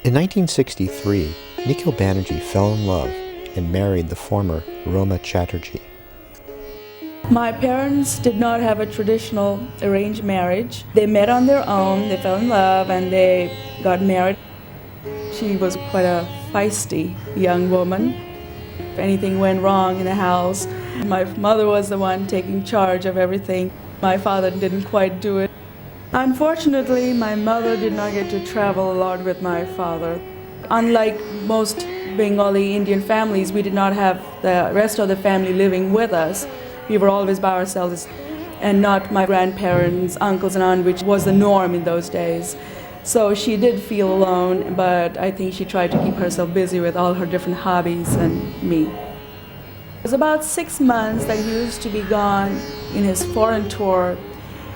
In 1963, Nikhil Banerjee fell in love and married the former Roma Chatterjee. My parents did not have a traditional arranged marriage. They met on their own, they fell in love, and they got married. She was quite a feisty young woman. If anything went wrong in the house, my mother was the one taking charge of everything. My father didn't quite do it. Unfortunately, my mother did not get to travel a lot with my father. Unlike most Bengali Indian families, we did not have the rest of the family living with us. We were always by ourselves and not my grandparents, uncles and aunts, which was the norm in those days. So she did feel alone, but I think she tried to keep herself busy with all her different hobbies and me. It was about 6 months that he used to be gone in his foreign tour.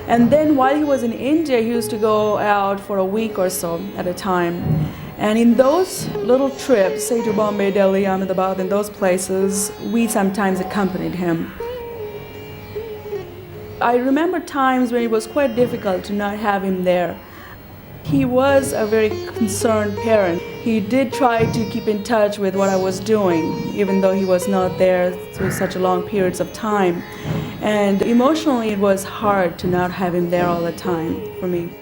And then while he was in India, he used to go out for a week or so at a time. And in those little trips, say to Bombay, Delhi, Ahmedabad, in those places, we sometimes accompanied him. I remember times when it was quite difficult to not have him there. He was a very concerned parent. He did try to keep in touch with what I was doing, even though he was not there through such a long periods of time. And emotionally, it was hard to not have him there all the time for me.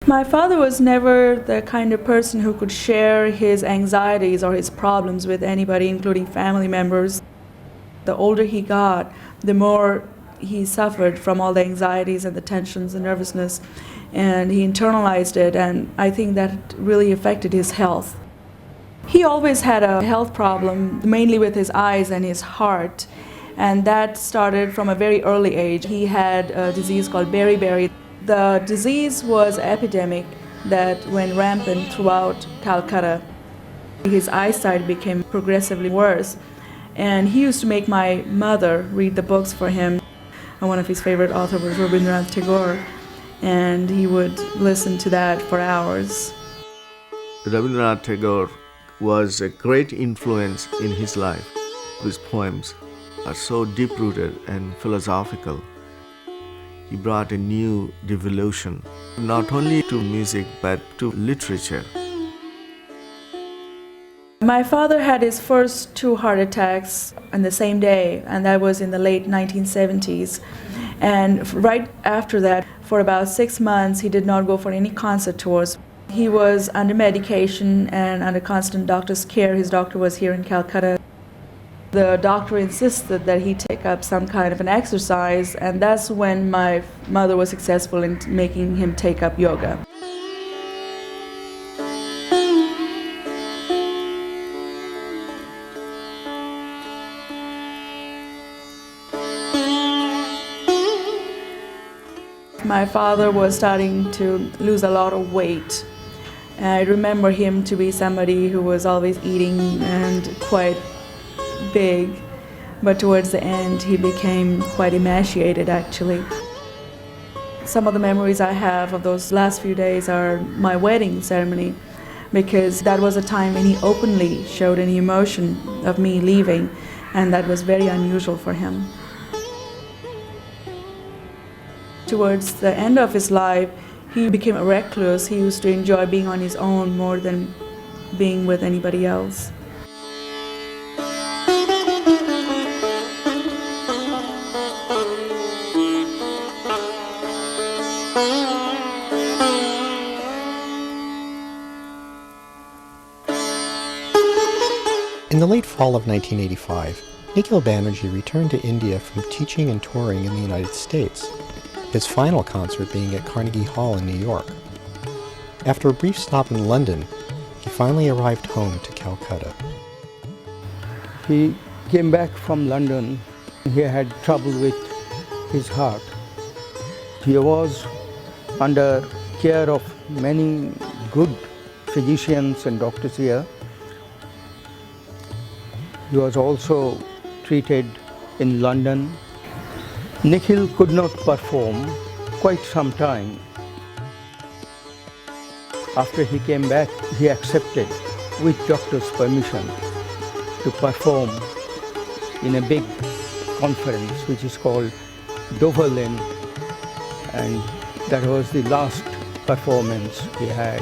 My father was never the kind of person who could share his anxieties or his problems with anybody, including family members. The older he got, the more he suffered from all the anxieties and the tensions and nervousness, and he internalized it, and I think that really affected his health. He always had a health problem, mainly with his eyes and his heart, and that started from a very early age. He had a disease called beriberi. The disease was an epidemic that went rampant throughout Calcutta. His eyesight became progressively worse, and he used to make my mother read the books for him. And one of his favorite authors was Rabindranath Tagore, and he would listen to that for hours. Rabindranath Tagore was a great influence in his life. His poems are so deep-rooted and philosophical. He brought a new devolution, not only to music, but to literature. My father had his first 2 heart attacks on the same day, and that was in the late 1970s. And right after that, for about 6 months, he did not go for any concert tours. He was under medication and under constant doctor's care. His doctor was here in Calcutta. The doctor insisted that he take up some kind of an exercise, and that's when my mother was successful in making him take up yoga. My father was starting to lose a lot of weight. I remember him to be somebody who was always eating and quite big, but towards the end he became quite emaciated actually. Some of the memories I have of those last few days are my wedding ceremony, because that was a time when he openly showed any emotion of me leaving, and that was very unusual for him. Towards the end of his life, he became a recluse. He used to enjoy being on his own more than being with anybody else. In the late fall of 1985, Nikhil Banerjee returned to India from teaching and touring in the United States, his final concert being at Carnegie Hall in New York. After a brief stop in London, he finally arrived home to Calcutta. He came back from London. He had trouble with his heart. He was under care of many good physicians and doctors here. He was also treated in London. Nikhil could not perform quite some time. After he came back, he accepted, with doctor's permission, to perform in a big conference which is called Dover Lane, and That was the last performance we had.